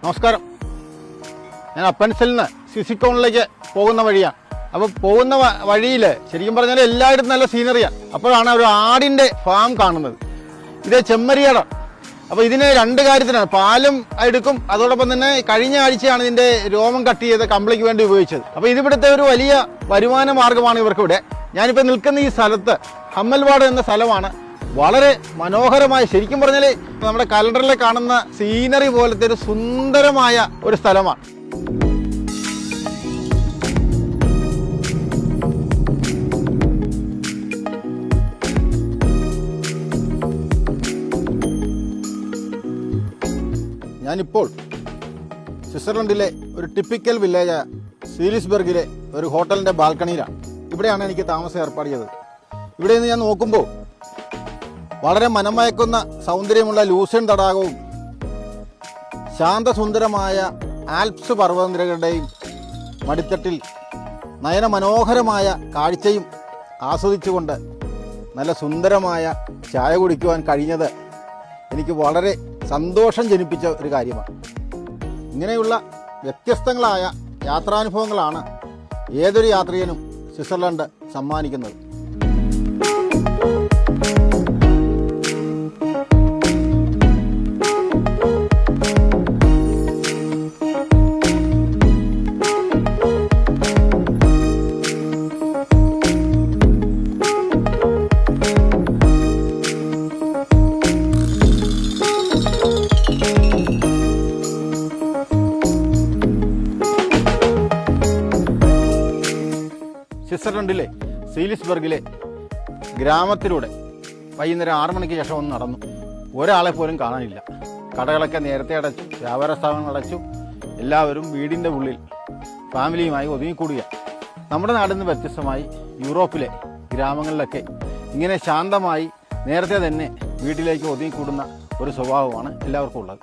നമസ്കാരം. ഞാൻ അപ്പൻസിൽ നിന്ന് സിസിക്കോണിലേക്ക് പോകുന്ന വഴിയാണ്. അപ്പോൾ പോകുന്ന വഴിയിൽ ശരിക്കും പറഞ്ഞാൽ എല്ലായിടത്തും നല്ല സീനറിയാണ്. അപ്പോഴാണ് ഒരു ആടിൻ്റെ ഫാം കാണുന്നത്. ഇത് ചെമ്മരിയാടാണ്. അപ്പോൾ ഇതിന് രണ്ട് കാര്യത്തിനാണ്, പാലും എടുക്കും, അതോടൊപ്പം തന്നെ കഴിഞ്ഞ ആഴ്ചയാണ് ഇതിൻ്റെ രോമം കട്ട് ചെയ്ത് കമ്പിളിക്ക് വേണ്ടി ഉപയോഗിച്ചത്. അപ്പോൾ ഇതിവിടുത്തെ ഒരു വലിയ വരുമാന മാർഗ്ഗമാണ് ഇവർക്കിവിടെ. ഞാനിപ്പോൾ നിൽക്കുന്ന ഈ സ്ഥലത്ത് ഹമ്മൽവാട് എന്ന സ്ഥലമാണ്. വളരെ മനോഹരമായ, ശരിക്കും പറഞ്ഞാൽ നമ്മുടെ കലണ്ടറിൽ കാണുന്ന സീനറി പോലത്തെ ഒരു സുന്ദരമായ ഒരു സ്ഥലമാണ്. ഞാനിപ്പോൾ സ്വിറ്റ്സർലൻഡിലെ ഒരു ടിപ്പിക്കൽ വില്ലേജായ സീലിസ്ബർഗിലെ ഒരു ഹോട്ടലിൻ്റെ ബാൽക്കണിയിലാണ്. ഇവിടെയാണ് എനിക്ക് താമസം ഏർപ്പാട് ചെയ്തത്. ഇവിടെ നിന്ന് ഞാൻ നോക്കുമ്പോൾ വളരെ മനമയക്കുന്ന സൗന്ദര്യമുള്ള ലൂസൺ തടാകവും ശാന്തസുന്ദരമായ ആൽപ്സ് പർവ്വതനിരകളുടെയും മടിത്തട്ടിൽ നയനമനോഹരമായ കാഴ്ചയും ആസ്വദിച്ചുകൊണ്ട് നല്ല സുന്ദരമായ ചായ കുടിക്കുവാൻ കഴിഞ്ഞത് എനിക്ക് വളരെ സന്തോഷം ജനിപ്പിച്ച ഒരു കാര്യമാണ്. ഇങ്ങനെയുള്ള വ്യത്യസ്തങ്ങളായ യാത്രാനുഭവങ്ങളാണ് ഏതൊരു യാത്രികനും സ്വിറ്റ്സർലൻഡ് സമ്മാനിക്കുന്നത്. സ്വിറ്റ്സർലൻഡിലെ സീലിസ്ബർഗിലെ ഗ്രാമത്തിലൂടെ വൈകുന്നേരം 6 മണിക്ക് ശേഷം ഒന്ന് നടന്നു. ഒരാളെ പോലും കാണാനില്ല. കടകളൊക്കെ നേരത്തെ അടച്ചു, വ്യാപാര സ്ഥാപനങ്ങൾ അടച്ചു. എല്ലാവരും വീടിൻ്റെ ഉള്ളിൽ ഫാമിലിയുമായി ഒതുങ്ങിക്കൂടുക. നമ്മുടെ നാടിൽ നിന്ന് വ്യത്യസ്തമായി യൂറോപ്പിലെ ഗ്രാമങ്ങളിലൊക്കെ ഇങ്ങനെ ശാന്തമായി നേരത്തെ തന്നെ വീട്ടിലേക്ക് ഒതുങ്ങിക്കൂടുന്ന ഒരു സ്വഭാവമാണ് എല്ലാവർക്കും ഉള്ളത്.